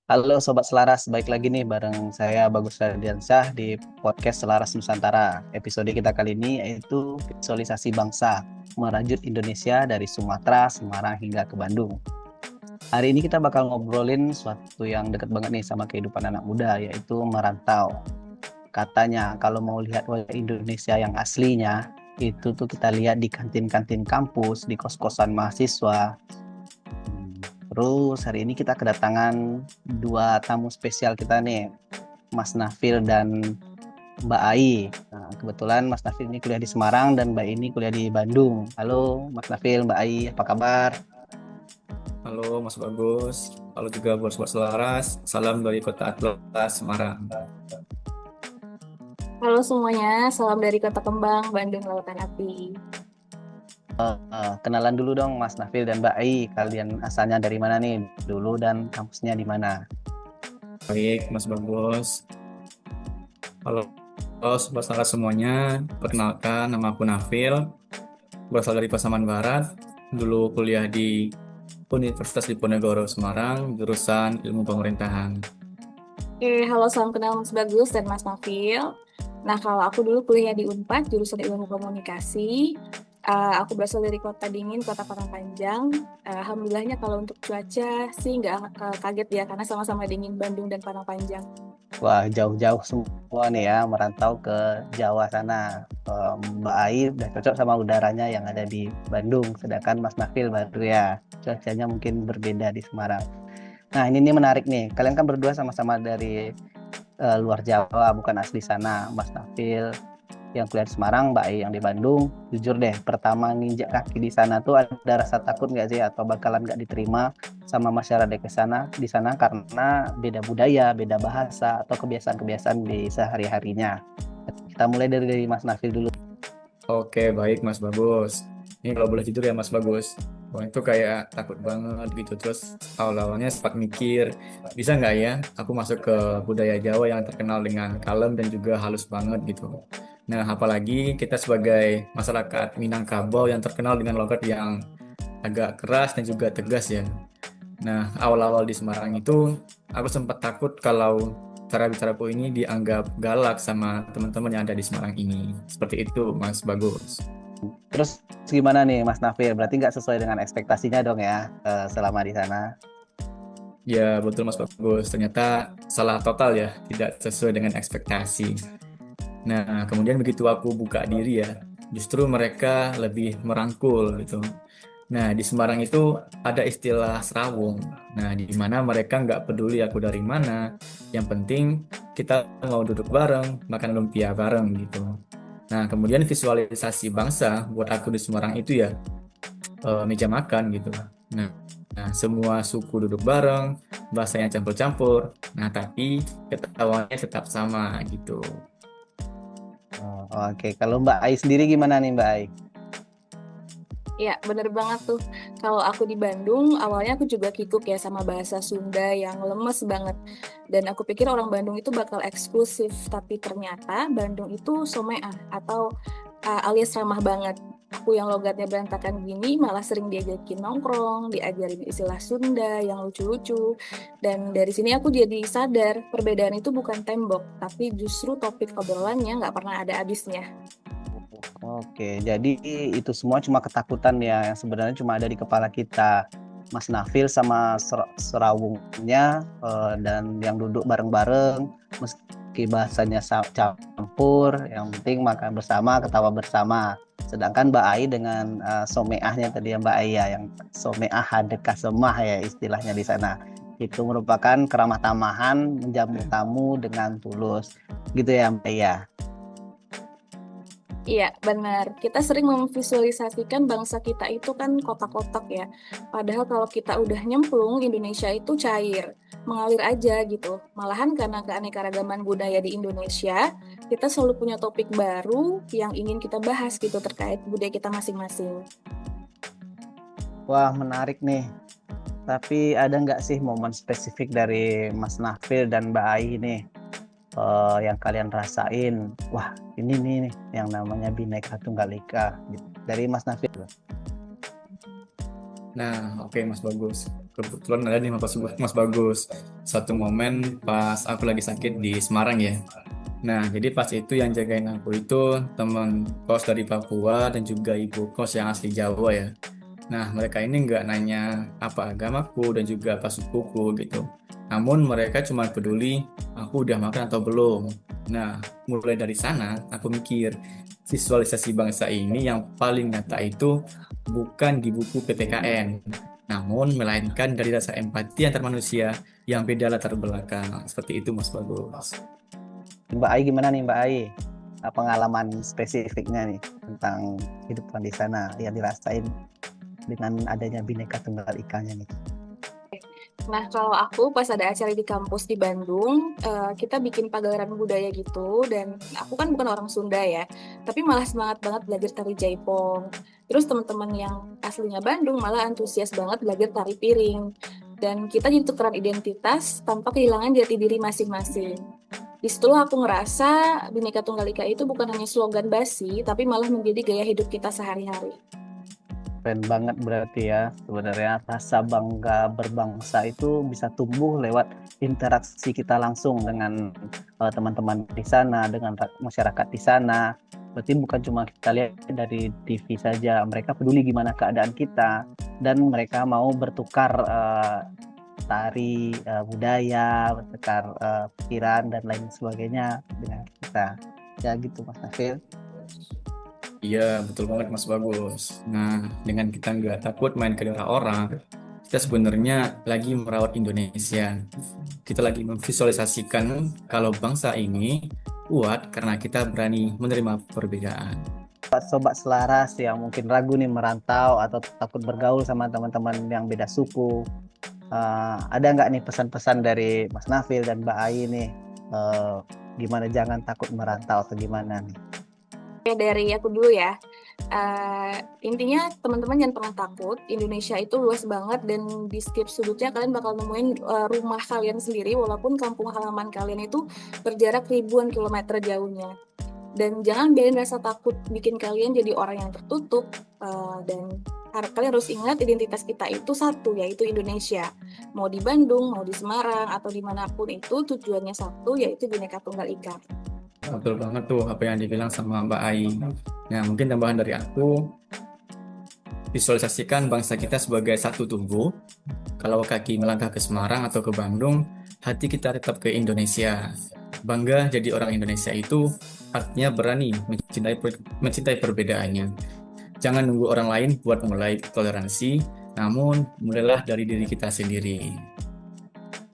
Halo Sobat Selaras, baik lagi nih bareng saya Bagus Radiansyah di podcast Selaras Nusantara. Episode kita kali ini yaitu visualisasi bangsa, merajut Indonesia dari Sumatera, Semarang hingga ke Bandung. Hari ini kita bakal ngobrolin suatu yang deket banget nih sama kehidupan anak muda, yaitu merantau. Katanya kalau mau lihat wajah Indonesia yang aslinya, itu tuh kita lihat di kantin-kantin kampus, di kos-kosan mahasiswa. Terus hari ini kita kedatangan dua tamu spesial kita nih, Mas Nafil dan Mbak Ai. Nah, kebetulan Mas Nafil ini kuliah di Semarang dan Mbak ini kuliah di Bandung. Halo Mas Nafil, Mbak Ai, apa kabar? Halo Mas Bagus, halo juga buat Sobat Selaras, salam dari Kota Atlas, Semarang. Halo semuanya, salam dari Kota Kembang, Bandung Lautan Api. Kenalan dulu dong Mas Nafil dan Mbak Ai. Kalian asalnya dari mana nih dulu dan kampusnya di mana? Baik Mas Bagus, halo, halo Sobat Selaras semuanya, perkenalkan nama aku Nafil, berasal dari Pasaman Barat, dulu kuliah di Universitas Diponegoro, Semarang, jurusan Ilmu Pemerintahan. Halo salam kenal Mas Bagus dan Mas Nafil. Nah, kalau aku dulu kuliah di Unpad, jurusan Ilmu Komunikasi. Aku berasal dari Kota Dingin, Kota Padang Panjang. Alhamdulillahnya kalau untuk cuaca sih nggak kaget ya, karena sama-sama dingin Bandung dan Padang Panjang. Wah, jauh-jauh semua nih ya, merantau ke Jawa sana. Mbak Ai udah cocok sama udaranya yang ada di Bandung, sedangkan Mas Nafil baru ya, cuacanya mungkin berbeda di Semarang. Nah, ini nih menarik nih. Kalian kan berdua sama-sama dari luar Jawa, bukan asli sana. Mas Nafil yang kuliah di Semarang, Mbak Ai yang di Bandung. Jujur deh, pertama nginjak kaki di sana tuh ada rasa takut nggak sih atau bakalan nggak diterima sama masyarakat di sana karena beda budaya, beda bahasa atau kebiasaan-kebiasaan di sehari-harinya. Kita mulai dari Mas Nafil dulu. Oke, baik Mas Bagus. Ini kalau boleh jujur ya Mas Bagus. Wah itu kayak takut banget gitu. Terus awal-awalnya sempat mikir, bisa nggak ya aku masuk ke budaya Jawa yang terkenal dengan kalem dan juga halus banget gitu. Nah, apalagi kita sebagai masyarakat Minangkabau yang terkenal dengan logat yang agak keras dan juga tegas ya. Nah, awal-awal di Semarang itu aku sempat takut kalau cara bicaraku ini dianggap galak sama teman-teman yang ada di Semarang ini. Seperti itu, Mas Bagus. Terus gimana nih Mas Nafil? Berarti nggak sesuai dengan ekspektasinya dong ya selama di sana. Ya, betul Mas Bagus. Ternyata salah total ya, tidak sesuai dengan ekspektasi. Nah, kemudian begitu aku buka diri ya, justru mereka lebih merangkul gitu. Nah, di Semarang itu ada istilah serawung. Nah, di mana mereka nggak peduli aku dari mana. Yang penting kita mau duduk bareng, makan lumpia bareng gitu. Nah, kemudian visualisasi bangsa buat aku di Semarang itu ya meja makan gitu. Nah, semua suku duduk bareng, bahasanya campur-campur. Nah, tapi ketawanya tetap sama gitu. Oh, oke, kalau Mbak Ai sendiri gimana nih Mbak Ai? Ya, bener banget tuh. Kalau aku di Bandung, awalnya aku juga kikuk ya sama bahasa Sunda yang lemes banget. Dan aku pikir orang Bandung itu bakal eksklusif, tapi ternyata Bandung itu someah atau alias ramah banget. Aku yang logatnya berantakan gini malah sering diajakin nongkrong, diajarin istilah Sunda yang lucu-lucu. Dan dari sini aku jadi sadar perbedaan itu bukan tembok, tapi justru topik obrolannya nggak pernah ada habisnya. Oke, jadi itu semua cuma ketakutan ya, yang sebenarnya cuma ada di kepala kita. Mas Nafil sama serawungnya dan yang duduk bareng-bareng, meski bahasanya campur, yang penting makan bersama, ketawa bersama. Sedangkan Mbak Ai dengan someahnya tadi ya Mbak Ai ya, yang someah hadekah semah ya istilahnya di sana. Itu merupakan keramah tamahan, menjamu tamu dengan tulus. Gitu ya Mbak Ai ya. Iya, benar. Kita sering memvisualisasikan bangsa kita itu kan kotak-kotak ya. Padahal kalau kita udah nyemplung, Indonesia itu cair, mengalir aja gitu. Malahan karena keanekaragaman budaya di Indonesia, kita selalu punya topik baru yang ingin kita bahas gitu terkait budaya kita masing-masing. Wah, menarik nih. Tapi ada nggak sih momen spesifik dari Mas Nafil dan Mbak Ai nih yang kalian rasain? Wah, ini nih yang namanya Bhinneka Tunggal Ika. Gitu. Dari Mas Nafil. Nah, oke Mas Bagus. kebetulan ada nih Mas Bagus. Satu momen pas aku lagi sakit di Semarang ya. Nah, jadi pas itu yang jagain aku itu teman kos dari Papua dan juga ibu kos yang asli Jawa ya. Nah, mereka ini nggak nanya apa agamaku dan juga apa sukuku gitu. Namun mereka cuma peduli aku udah makan atau belum. Nah, mulai dari sana aku mikir visualisasi bangsa ini yang paling nyata itu bukan di buku PPKN, namun melainkan dari rasa empati antar manusia yang beda latar belakang. Seperti itu, Mas Bagus. Mbak Ai gimana nih Mbak Ai? Pengalaman spesifiknya nih tentang kehidupan di sana yang dirasain dengan adanya Bhinneka Tunggal Ika-nya nih. Nah, kalau aku pas ada acara di kampus di Bandung, kita bikin pagelaran budaya gitu, dan aku kan bukan orang Sunda ya, tapi malah semangat banget belajar tari Jaipong. Terus teman-teman yang aslinya Bandung malah antusias banget belajar tari piring. Dan kita jadi tukeran identitas tanpa kehilangan jati diri masing-masing. Di situ aku ngerasa Bhinneka Tunggal Ika itu bukan hanya slogan basi, tapi malah menjadi gaya hidup kita sehari-hari. Keren banget berarti ya, sebenarnya rasa bangga berbangsa itu bisa tumbuh lewat interaksi kita langsung dengan teman-teman di sana, dengan masyarakat di sana. Berarti bukan cuma kita lihat dari TV saja, mereka peduli gimana keadaan kita dan mereka mau bertukar tari budaya, bertukar pikiran dan lain sebagainya dengan kita. Ya gitu Mas Nafil. Iya, betul banget Mas Bagus. Nah, dengan kita nggak takut main ke daerah orang, kita sebenarnya lagi merawat Indonesia. Kita lagi memvisualisasikan kalau bangsa ini kuat karena kita berani menerima perbedaan. Sobat selaras yang mungkin ragu nih merantau atau takut bergaul sama teman-teman yang beda suku, ada nggak nih pesan-pesan dari Mas Nafil dan Mbak Ai nih, gimana jangan takut merantau atau gimana nih? Dari aku dulu ya. Intinya teman-teman jangan pernah takut. Indonesia itu luas banget dan di setiap sudutnya kalian bakal nemuin rumah kalian sendiri walaupun kampung halaman kalian itu berjarak ribuan kilometer jauhnya. Dan jangan biarin rasa takut bikin kalian jadi orang yang tertutup, dan kalian harus ingat identitas kita itu satu, yaitu Indonesia. Mau di Bandung, mau di Semarang, atau dimanapun itu tujuannya satu, yaitu Bhinneka Tunggal Ika. Betul banget tuh apa yang dibilang sama Mbak Ai. Nah, mungkin tambahan dari aku, visualisasikan bangsa kita sebagai satu tubuh. Kalau kaki melangkah ke Semarang atau ke Bandung, hati kita tetap ke Indonesia. Bangga jadi orang Indonesia itu artinya berani mencintai perbedaannya. Jangan nunggu orang lain buat mulai toleransi, namun mulailah dari diri kita sendiri.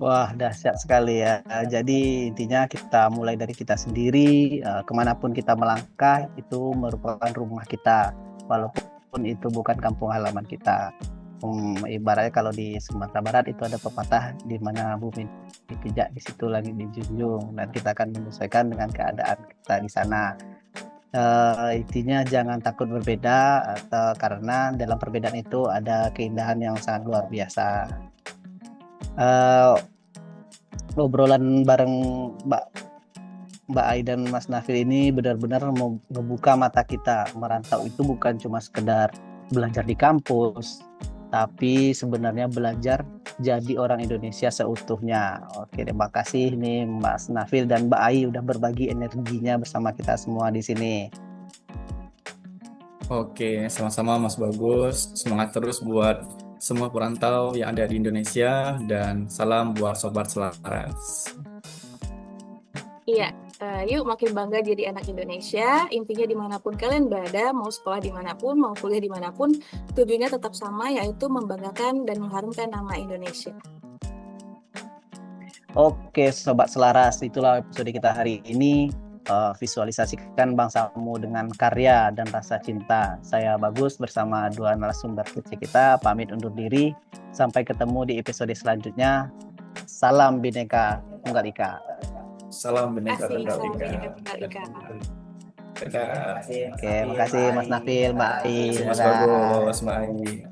Wah, dahsyat sekali ya. Jadi intinya kita mulai dari kita sendiri, kemanapun kita melangkah itu merupakan rumah kita, walaupun itu bukan kampung halaman kita. Ibaratnya kalau di Sumatera Barat itu ada pepatah di mana bumi dipijak di situ lagi dijunjung, dan kita akan menyesuaikan dengan keadaan kita di sana. Intinya jangan takut berbeda, karena dalam perbedaan itu ada keindahan yang sangat luar biasa. Obrolan bareng Mbak Ai dan Mas Nafil ini benar-benar membuka mata kita. Merantau itu bukan cuma sekedar belajar di kampus, tapi sebenarnya belajar jadi orang Indonesia seutuhnya. Oke, terima kasih nih Mas Nafil dan Mbak Ai udah berbagi energinya bersama kita semua di sini. Oke, sama-sama Mas Bagus. Semangat terus buat semua perantau yang ada di Indonesia dan salam buat Sobat Selaras. Iya, yuk makin bangga jadi anak Indonesia. Intinya dimanapun kalian berada, mau sekolah dimanapun, mau kuliah dimanapun, tujuannya tetap sama, yaitu membanggakan dan mengharumkan nama Indonesia. Oke, Sobat Selaras, itulah episode kita hari ini. Visualisasikan bangsamu dengan karya dan rasa cinta. Saya Bagus bersama dua narasumber kece kita pamit undur diri. Sampai ketemu di episode selanjutnya. Salam Bhinneka Tunggal Ika. Salam Bhinneka Asik, Tunggal salam Ika. Bhinneka Tunggal Ika. Dadah. Oke, makasih Mas Nafil, Mbak Ai. Mas Dadah. Bagus, Mbak Ai.